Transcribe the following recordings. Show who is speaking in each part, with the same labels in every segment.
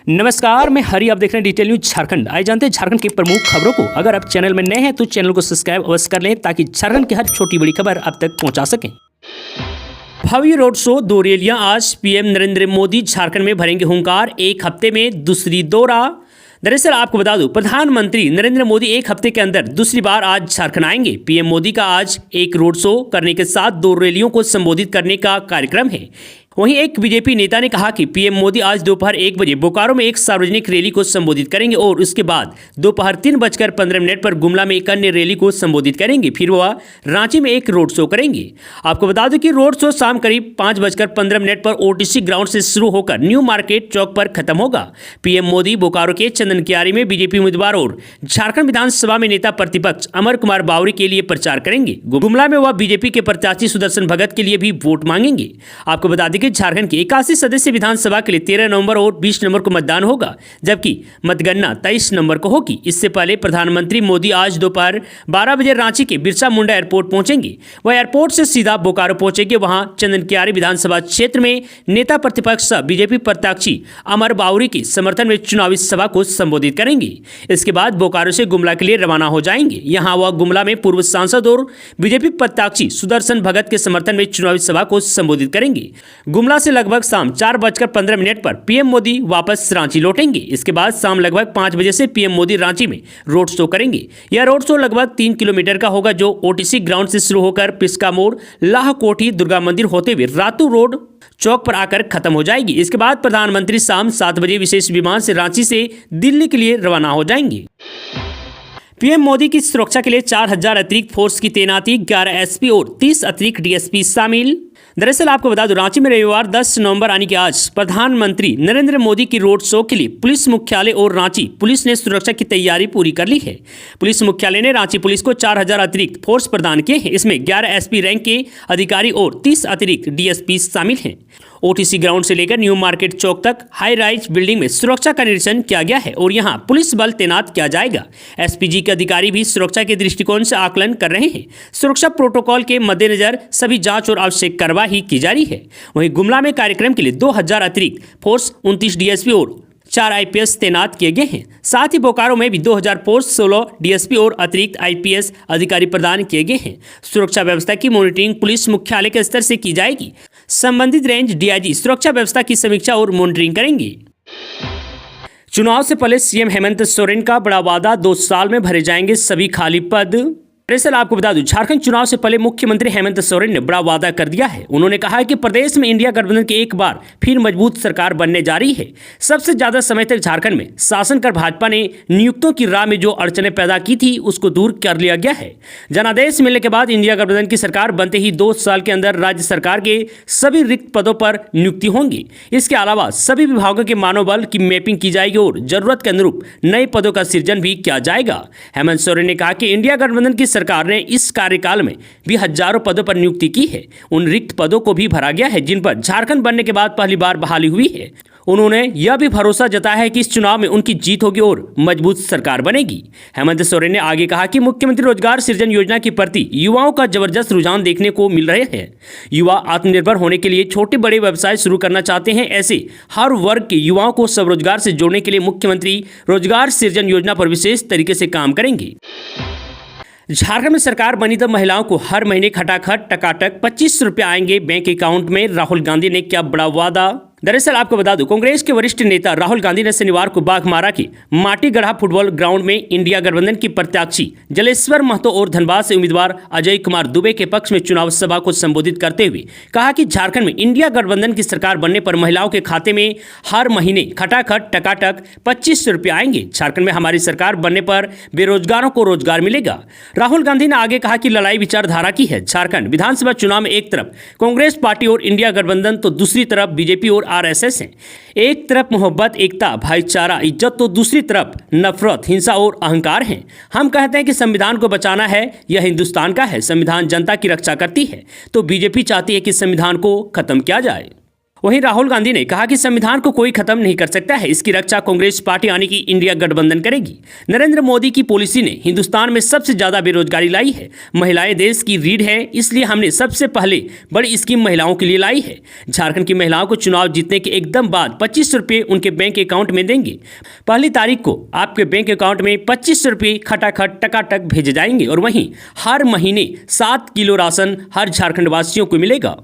Speaker 1: नमस्कार, मैं हरी। आप देख रहे हैं डिटेल न्यूज झारखंड। आइए जानते हैं झारखंड की प्रमुख खबरों को। अगर आप चैनल में नए हैं तो चैनल को सब्सक्राइब अवश्य कर लें ताकि झारखंड की हर छोटी बड़ी खबर आप तक पहुंचा सकें। भव्य रोड शो, 2 रैलियां। आज पीएम नरेंद्र मोदी झारखंड में भरेंगे हुंकार। एक हफ्ते में दूसरी दौरा। दरअसल आपको बता दूं, प्रधानमंत्री नरेंद्र मोदी एक हफ्ते के अंदर दूसरी बार आज झारखंड आएंगे। पीएम मोदी का आज एक रोड शो करने के साथ 2 रैलियों को संबोधित करने का कार्यक्रम है। वहीं एक बीजेपी नेता ने कहा कि पीएम मोदी आज दोपहर 1 बजे बोकारो में एक सार्वजनिक रैली को संबोधित करेंगे और उसके बाद दोपहर 3:15 पर गुमला में एक अन्य रैली को संबोधित करेंगे। फिर वह रांची में एक रोड शो करेंगे। आपको बता दें कि रोड शो शाम करीब 5:15 पर ओटीसी ग्राउंड से शुरू होकर न्यू मार्केट चौक पर खत्म होगा। पीएम मोदी बोकारो के चंदन कियारी में बीजेपी उम्मीदवार और झारखंड विधानसभा में नेता प्रतिपक्ष अमर कुमार बावरी के लिए प्रचार करेंगे। गुमला में वह बीजेपी के प्रत्याशी सुदर्शन भगत के लिए भी वोट मांगेंगे। आपको बता दें कि झारखंड की 81 सदस्य विधानसभा के लिए 13 नवंबर और 20 नवंबर को मतदान होगा, जबकि मतगणना 23 नवंबर को होगी। इससे पहले प्रधानमंत्री मोदी आज दोपहर 12 बजे रांची के बिरसा मुंडा एयरपोर्ट पहुंचेंगे। वह एयरपोर्ट से सीधा बोकारो पहुंचेंगे। वहां चंदन कियारी विधानसभा क्षेत्र में नेता प्रतिपक्ष बीजेपी प्रत्याशी अमर बावरी के समर्थन में चुनावी सभा को संबोधित करेंगे। इसके बाद बोकारो से गुमला के लिए रवाना हो जाएंगे। यहां वह गुमला में पूर्व सांसद और बीजेपी प्रत्याशी सुदर्शन भगत के समर्थन में चुनावी सभा को संबोधित करेंगे। गुमला से लगभग शाम 4:15 पर पीएम मोदी वापस रांची लौटेंगे। इसके बाद शाम लगभग 5 बजे से पीएम मोदी रांची में रोड शो करेंगे। यह रोड शो लगभग 3 किलोमीटर का होगा, जो ओटीसी ग्राउंड से शुरू होकर पिस्का मोड़, लाह कोठी, दुर्गा मंदिर होते हुए रातू रोड चौक पर आकर खत्म हो जाएगी। इसके बाद प्रधानमंत्री शाम 7 बजे विशेष विमान से रांची से दिल्ली के लिए रवाना हो जाएंगे। पीएम मोदी की सुरक्षा के लिए 4000 अतिरिक्त फोर्स की तैनाती, 11 एसपी और 30 अतिरिक्त डीएसपी शामिल। दरअसल आपको बता दूं, रांची में रविवार 10 नवंबर यानी कि आज प्रधानमंत्री नरेंद्र मोदी की रोड शो के लिए पुलिस मुख्यालय और रांची पुलिस ने सुरक्षा की तैयारी पूरी कर ली है। पुलिस मुख्यालय ने रांची पुलिस को 4000 अतिरिक्त फोर्स प्रदान किए हैं। इसमें 11 एसपी रैंक के अधिकारी और 30 अतिरिक्त डीएसपी शामिल हैं। ओटीसी ग्राउंड से लेकर न्यू मार्केट चौक तक हाई राइज बिल्डिंग में सुरक्षा का निरीक्षण किया गया है और यहां पुलिस बल तैनात किया जाएगा। एसपीजी के अधिकारी भी सुरक्षा के दृष्टिकोण से आकलन कर रहे हैं। सुरक्षा प्रोटोकॉल के मद्देनजर सभी जांच और आवश्यक कार्रवाई की जा रही है। वहीं गुमला में कार्यक्रम के लिए 2000 अतिरिक्त फोर्स, 29 डीएसपी और 4 आईपीएस तैनात किए गए हैं। साथ ही बोकारो में भी 2000 फोर्स, 16 डीएसपी और अतिरिक्त आईपीएस अधिकारी प्रदान किए गए हैं। सुरक्षा व्यवस्था की मॉनिटरिंग पुलिस मुख्यालय के स्तर से की जाएगी। संबंधित रेंज डीआईजी सुरक्षा व्यवस्था की समीक्षा और मॉनिटरिंग करेंगे। चुनाव से पहले सीएम हेमंत सोरेन का बड़ा वादा, 2 साल में भरे जाएंगे सभी खाली पद। दरअसल आपको बता दूं, झारखंड चुनाव से पहले मुख्यमंत्री हेमंत सोरेन ने बड़ा वादा कर दिया है। उन्होंने कहा है कि प्रदेश में इंडिया गठबंधन की एक बार फिर मजबूत सरकार बनने जा रही है। सबसे ज्यादा समय तक झारखंड में शासन कर भाजपा ने नियुक्तों की राह में जो अड़चनें पैदा की थी उसको दूर कर लिया गया है। जनादेश मिलने के बाद इंडिया गठबंधन की सरकार बनते ही 2 साल के अंदर राज्य सरकार के सभी रिक्त पदों पर नियुक्ति होंगी। इसके अलावा सभी विभागों के मानव बल की मैपिंग की जाएगी और जरूरत के अनुरूप नए पदों का सृजन भी किया जाएगा। हेमंत सोरेन ने कहा कि इंडिया गठबंधन की सरकार ने इस कार्यकाल में भी हजारों पदों पर नियुक्ति की है। उन रिक्त पदों को भी भरा गया है जिन पर झारखंड बनने के बाद पहली बार बहाली हुई है। उन्होंने यह भी भरोसा जताया है कि इस चुनाव में उनकी जीत होगी और मजबूत सरकार बनेगी। हेमंत सोरेन ने आगे कहा कि मुख्यमंत्री रोजगार सृजन योजना के प्रति युवाओं का जबरदस्त रुझान देखने को मिल रहे हैं। युवा आत्मनिर्भर होने के लिए छोटे बड़े व्यवसाय शुरू करना चाहते हैं। ऐसे हर वर्ग के युवाओं को स्वरोजगार से जोड़ने के लिए मुख्यमंत्री रोजगार सृजन योजना पर विशेष तरीके से काम करेंगे। झारखंड में सरकार बनी तो महिलाओं को हर महीने खटाखट टकाटक 25 रुपये आएंगे बैंक अकाउंट में। राहुल गांधी ने किया बड़ा वादा। दरअसल आपको बता दूं, कांग्रेस के वरिष्ठ नेता राहुल गांधी ने शनिवार को बाघमारा के माटीगढ़ा फुटबॉल ग्राउंड में इंडिया गठबंधन की प्रत्याशी जलेश्वर महतो और धनबाद से उम्मीदवार अजय कुमार दुबे के पक्ष में चुनाव सभा को संबोधित करते हुए कहा कि झारखंड में इंडिया गठबंधन की सरकार बनने पर महिलाओं के खाते में हर महीने खटाखट टकाटक 25 रुपये आएंगे। झारखंड में हमारी सरकार बनने पर बेरोजगारों को रोजगार मिलेगा। राहुल गांधी ने आगे कहा कि लड़ाई विचारधारा की है। झारखंड विधानसभा चुनाव में एक तरफ कांग्रेस पार्टी और इंडिया गठबंधन तो दूसरी तरफ बीजेपी और आरएसएस हैं। एक तरफ मोहब्बत, एकता, भाईचारा, इज्जत तो दूसरी तरफ नफरत, हिंसा और अहंकार हैं। हम कहते हैं कि संविधान को बचाना है, यह हिंदुस्तान का है। संविधान जनता की रक्षा करती है, तो बीजेपी चाहती है कि संविधान को खत्म किया जाए। वहीं राहुल गांधी ने कहा कि संविधान को कोई खत्म नहीं कर सकता है, इसकी रक्षा कांग्रेस पार्टी यानी कि इंडिया गठबंधन करेगी। नरेंद्र मोदी की पॉलिसी ने हिंदुस्तान में सबसे ज्यादा बेरोजगारी लाई है। महिलाएं देश की रीढ़ है, इसलिए हमने सबसे पहले बड़ी स्कीम महिलाओं के लिए लाई है। झारखंड की महिलाओं को चुनाव जीतने के एकदम बाद 25 रुपये उनके बैंक अकाउंट में देंगे। 1 तारीख को आपके बैंक अकाउंट में 25 रुपये खटाखट टकाटक भेजे जाएंगे और वहीं हर महीने 7 किलो राशन हर झारखंड वासियों को मिलेगा।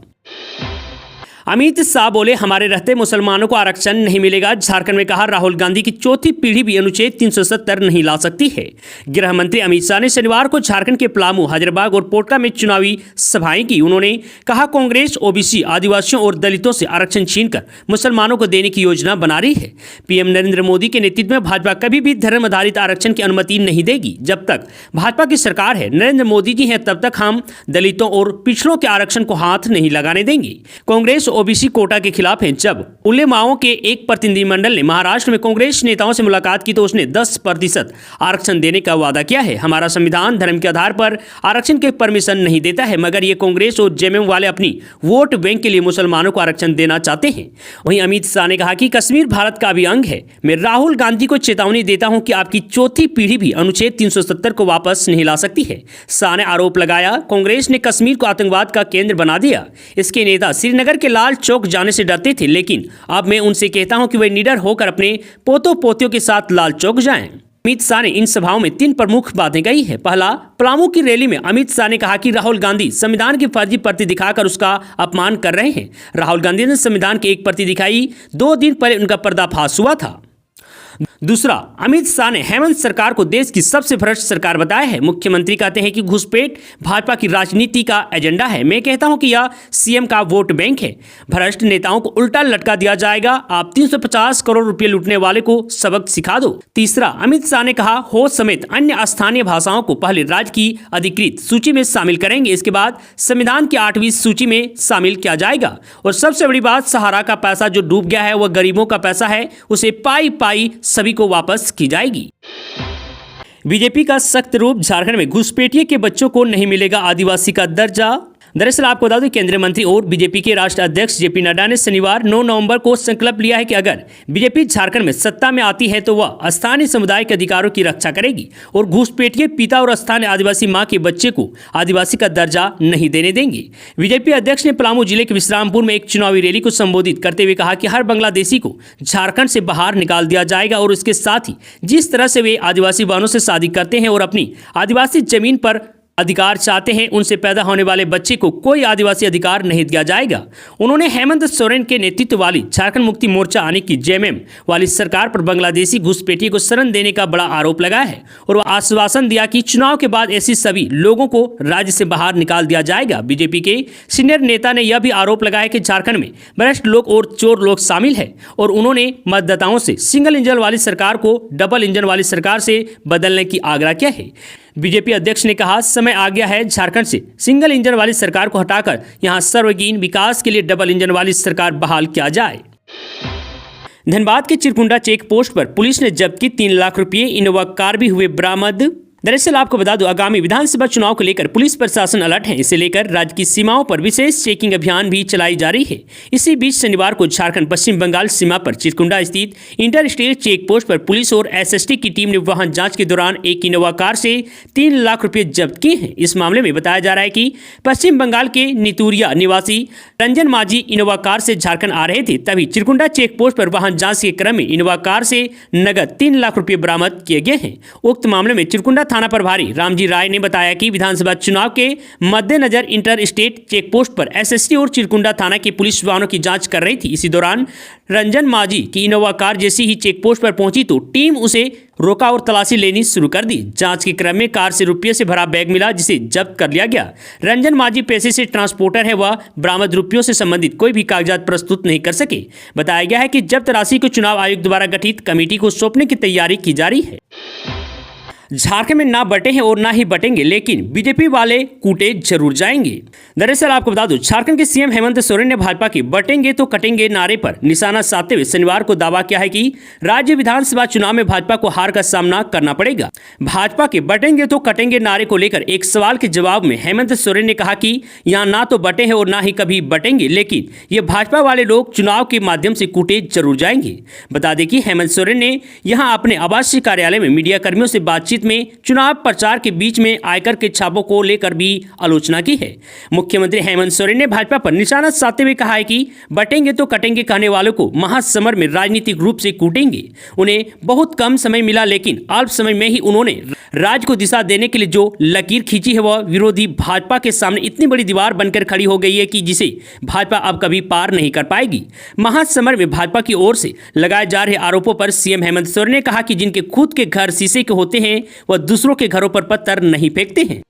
Speaker 1: अमित शाह बोले, हमारे रहते मुसलमानों को आरक्षण नहीं मिलेगा। झारखंड में कहा, राहुल गांधी की चौथी पीढ़ी भी अनुच्छेद 370 नहीं ला सकती है। गृह मंत्री अमित शाह ने शनिवार को झारखंड के पलामू, हजारीबाग और पोटका में चुनावी सभाएं की। उन्होंने कहा, कांग्रेस ओबीसी, आदिवासियों और दलितों से आरक्षण छीनकर मुसलमानों को देने की योजना बना रही है। पीएम नरेंद्र मोदी के नेतृत्व में भाजपा कभी भी धर्म आधारित आरक्षण की अनुमति नहीं देगी। जब तक भाजपा की सरकार है, नरेंद्र मोदी जी हैं, तब तक हम दलितों और पिछड़ों के आरक्षण को हाथ नहीं लगाने देंगे। कांग्रेस ओबीसी कोटा के खिलाफ है। जब उलेमाओं के एक प्रतिनिधिमंडल ने महाराष्ट्र में कांग्रेस नेताओं से मुलाकात की तो उसने 10% आरक्षण देने का वादा किया है। हमारा संविधान धर्म के आधार पर आरक्षण के परमिशन नहीं देता है, मगर ये कांग्रेस और जेएमएम वाले अपनी वोट बैंक के लिए मुसलमानों को आरक्षण देना चाहते हैं। वहीं अमित शाह ने कहा कि कश्मीर भारत का भी अंग है। मैं राहुल गांधी को चेतावनी देता हूं कि आपकी चौथी पीढ़ी भी अनुच्छेद 370 को वापस नहीं ला सकती है। शाह ने आरोप लगाया, कांग्रेस ने कश्मीर को आतंकवाद का केंद्र बना दिया। इसके नेता श्रीनगर के लाल चौक जाने से डरते थे, लेकिन अब मैं उनसे कहता हूं कि वे निडर होकर अपने पोतों पोतियों के साथ लाल चौक जाएं। अमित शाह ने इन सभाओं में 3 प्रमुख बातें कही है। पहला, पलामू की रैली में अमित शाह ने कहा कि राहुल गांधी संविधान की फर्जी प्रति दिखाकर उसका अपमान कर रहे हैं। राहुल गांधी ने संविधान की एक प्रति दिखाई, 2 दिन पहले उनका पर्दाफाश हुआ था। दूसरा, अमित शाह ने हेमंत सरकार को देश की सबसे भ्रष्ट सरकार बताया है। मुख्यमंत्री कहते हैं कि घुसपैठ भाजपा की राजनीति का एजेंडा है। मैं कहता हूं कि यह सीएम का वोट बैंक है। भ्रष्ट नेताओं को उल्टा लटका दिया जाएगा। आप 350 करोड़ रुपए लूटने वाले को सबक सिखा दो। तीसरा, अमित शाह ने कहा, हो समेत अन्य स्थानीय भाषाओं को पहले राज्य की अधिकृत सूची में शामिल करेंगे, इसके बाद संविधान की 8वीं सूची में शामिल किया जाएगा। और सबसे बड़ी बात, सहारा का पैसा जो डूब गया है वह गरीबों का पैसा है, उसे पाई पाई सभी को वापस की जाएगी। बीजेपी का सख्त रूप, झारखंड में घुसपैठिए के बच्चों को नहीं मिलेगा आदिवासी का दर्जा। दरअसल आपको बता दें, केंद्रीय मंत्री और बीजेपी के राष्ट्रीय अध्यक्ष जेपी नड्डा ने शनिवार 9 नवंबर को संकल्प लिया है कि अगर बीजेपी झारखंड में सत्ता में आती है तो वह स्थानीय समुदाय के अधिकारों की रक्षा करेगी और घुसपैठिए पिता और स्थानीय आदिवासी मां के बच्चे को आदिवासी का दर्जा नहीं देने देंगे। बीजेपी अध्यक्ष ने पलामू जिले के विश्रामपुर में एक चुनावी रैली को संबोधित करते हुए कहा कि हर बांग्लादेशी को झारखंड से बाहर निकाल दिया जाएगा और इसके साथ ही जिस तरह से वे आदिवासी बहनों से शादी करते हैं और अपनी आदिवासी जमीन पर अधिकार चाहते हैं, उनसे पैदा होने वाले बच्चे को कोई आदिवासी अधिकार नहीं दिया जाएगा। उन्होंने हेमंत सोरेन के नेतृत्व वाली झारखंड मुक्ति मोर्चा आने की जेएमएम वाली सरकार पर बांग्लादेशी घुसपैठिए को शरण देने का बड़ा आरोप लगाया है और वह आश्वासन दिया कि चुनाव के बाद ऐसे सभी लोगों को राज्य से बाहर निकाल दिया जाएगा। बीजेपी के सीनियर नेता ने यह भी आरोप लगाया कि झारखंड में भ्रष्ट लोग और चोर लोग शामिल है और उन्होंने मतदाताओं से सिंगल इंजन वाली सरकार को डबल इंजन वाली सरकार से बदलने की आग्रह किया है। बीजेपी अध्यक्ष ने कहा, समय आ गया है झारखंड से सिंगल इंजन वाली सरकार को हटाकर यहां सर्वगीन विकास के लिए डबल इंजन वाली सरकार बहाल किया जाए। धनबाद के चिरकुंडा चेक पोस्ट पर पुलिस ने जब्त की 3 लाख रुपये, इनोवा कार भी हुए बरामद। दरअसल आपको बता दूं, आगामी विधानसभा चुनाव को लेकर पुलिस प्रशासन अलर्ट है। इसे लेकर राज्य की सीमाओं पर विशेष चेकिंग अभियान भी चलाई जा रही है। इसी बीच शनिवार को झारखंड पश्चिम बंगाल सीमा पर चिरकुंडा स्थित इंटर स्टेट चेक पोस्ट पर पुलिस और एसएसटी की टीम ने वाहन जांच के दौरान एक इनोवा कार से 3 लाख रुपये जब्त किए हैं। इस मामले में बताया जा रहा है कि पश्चिम बंगाल के नितुरिया निवासी रंजन माझी इनोवा कार से झारखंड आ रहे थे, तभी चिरकुंडा चेक पोस्ट पर वाहन जांच के क्रम में इनोवा कार से नगद 3 लाख रुपये बरामद किए गए हैं। उक्त मामले में चिरकुंडा थाना प्रभारी रामजी राय ने बताया कि विधानसभा चुनाव के मद्देनजर इंटर स्टेट चेक पोस्ट पर एसएसटी और चिरकुंडा थाना की पुलिस वाहनों की जांच कर रही थी। इसी दौरान रंजन माझी की इनोवा कार जैसी ही चेक पोस्ट पर पहुंची तो टीम उसे रोका और तलाशी लेनी शुरू कर दी। जांच के क्रम में कार से रुपये से भरा बैग मिला, जिसे जब्त कर लिया गया। रंजन माझी पेशे से ट्रांसपोर्टर है, वह बरामद रुपयों से संबंधित कोई भी कागजात प्रस्तुत नहीं कर सके। बताया गया है कि जब्त राशि को चुनाव आयोग द्वारा गठित कमेटी को सौंपने की तैयारी की जा रही है। झारखंड में ना बटे हैं और ना ही बटेंगे, लेकिन बीजेपी वाले कूटे जरूर जाएंगे। दरअसल आपको बता दूं, झारखंड के सीएम हेमंत सोरेन ने भाजपा के बटेंगे तो कटेंगे नारे पर निशाना साधते हुए शनिवार को दावा किया है कि राज्य विधानसभा चुनाव में भाजपा को हार का सामना करना पड़ेगा। भाजपा के बटेंगे तो कटेंगे नारे को लेकर एक सवाल के जवाब में हेमंत सोरेन ने कहा कि यहाँ ना तो बटे हैं और ना ही कभी बटेंगे, लेकिन ये भाजपा वाले लोग चुनाव के माध्यम से कूटे जरूर जाएंगे। बता दें कि हेमंत सोरेन ने यहाँ अपने आवासीय कार्यालय में मीडिया कर्मियों से बातचीत में चुनाव प्रचार के बीच में आयकर के छापों को लेकर भी आलोचना की है। मुख्यमंत्री हेमंत सोरेन ने भाजपा पर निशाना साधते हुए कहा है कि बटेंगे तो कटेंगे कहने वालों को महासमर में राजनीतिक रूप से कूटेंगे। उन्हें बहुत कम समय मिला, लेकिन अल्प समय में ही उन्होंने राज्य को दिशा देने के लिए जो लकीर खींची है वह विरोधी भाजपा के सामने इतनी बड़ी दीवार बनकर खड़ी हो गई है कि जिसे भाजपा अब कभी पार नहीं कर पाएगी। महासमर में भाजपा की ओर से लगाए जा रहे आरोपों पर सीएम हेमंत सोरेन ने कहा कि जिनके खुद के घर शीशे के होते हैं वह दूसरों के घरों पर पत्थर नहीं फेंकते हैं।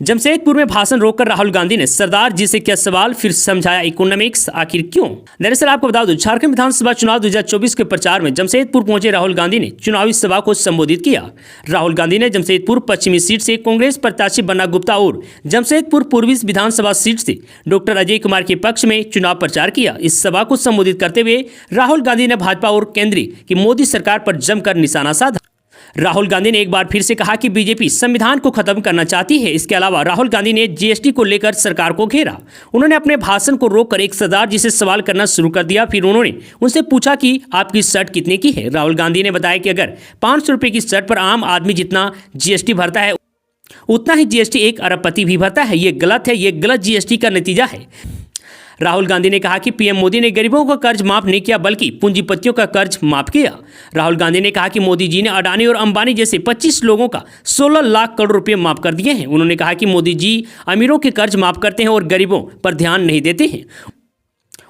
Speaker 1: जमशेदपुर में भाषण रोककर राहुल गांधी ने सरदार जी से किया सवाल, फिर समझाया इकोनॉमिक्स आखिर क्यों। दरअसल आपको बता दूं, झारखंड विधानसभा चुनाव 2024 के प्रचार में जमशेदपुर पहुंचे राहुल गांधी ने चुनावी सभा को संबोधित किया। राहुल गांधी ने जमशेदपुर पश्चिमी सीट से कांग्रेस प्रत्याशी बन्ना गुप्ता और जमशेदपुर पूर्वी विधानसभा सीट से डॉक्टर अजय कुमार के पक्ष में चुनाव प्रचार किया। इस सभा को संबोधित करते हुए राहुल गांधी ने भाजपा और केंद्र की मोदी सरकार पर जमकर निशाना साधा। राहुल गांधी ने एक बार फिर से कहा कि बीजेपी संविधान को खत्म करना चाहती है। इसके अलावा राहुल गांधी ने जीएसटी को लेकर सरकार को घेरा। उन्होंने अपने भाषण को रोककर एक सरदार जी से सवाल करना शुरू कर दिया। फिर उन्होंने उनसे पूछा कि आपकी शर्ट कितने की है। राहुल गांधी ने बताया कि अगर 500 रुपये की शर्ट पर आम आदमी जितना जीएसटी भरता है उतना ही जीएसटी एक अरबपति भी भरता है। ये गलत है, ये गलत जीएसटी का नतीजा है। राहुल गांधी ने कहा कि पीएम मोदी ने गरीबों का कर्ज माफ नहीं किया बल्कि पूंजीपतियों का कर्ज माफ किया। राहुल गांधी ने कहा कि मोदी जी ने अडानी और अंबानी जैसे 25 लोगों का 16 लाख करोड़ रुपए माफ कर दिए हैं। उन्होंने कहा कि मोदी जी अमीरों के कर्ज माफ करते हैं और गरीबों पर ध्यान नहीं देते हैं।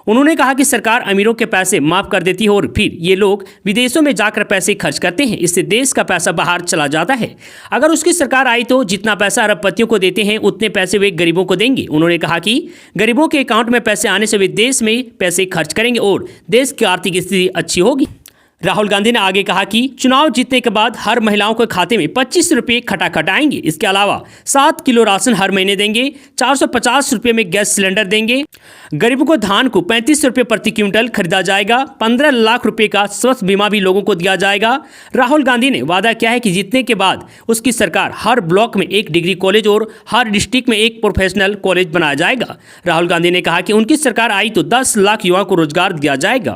Speaker 1: उन्होंने कहा कि सरकार अमीरों के पैसे माफ कर देती है और फिर ये लोग विदेशों में जाकर पैसे खर्च करते हैं। इससे देश का पैसा बाहर चला जाता है। अगर उसकी सरकार आई तो जितना पैसा अरबपतियों को देते हैं उतने पैसे वे गरीबों को देंगे। उन्होंने कहा कि गरीबों के अकाउंट में पैसे आने से वे देश में पैसे खर्च करेंगे और देश की आर्थिक स्थिति अच्छी होगी। राहुल गांधी ने आगे कहा कि चुनाव जीतने के बाद हर महिलाओं के खाते में 25 रुपये खटाखट आएंगे। इसके अलावा 7 किलो राशन हर महीने देंगे, 450 रुपये में गैस सिलेंडर देंगे। गरीबों को धान को 35 रुपये प्रति क्विंटल खरीदा जाएगा। 15 लाख रुपये का स्वास्थ्य बीमा भी लोगों को दिया जाएगा। राहुल गांधी ने वादा किया है कि जीतने के बाद उसकी सरकार हर ब्लॉक में एक डिग्री कॉलेज और हर डिस्ट्रिक्ट में एक प्रोफेशनल कॉलेज बनाया जाएगा। राहुल गांधी ने कहा कि उनकी सरकार आई तो 10 लाख युवाओं को रोजगार दिया जाएगा।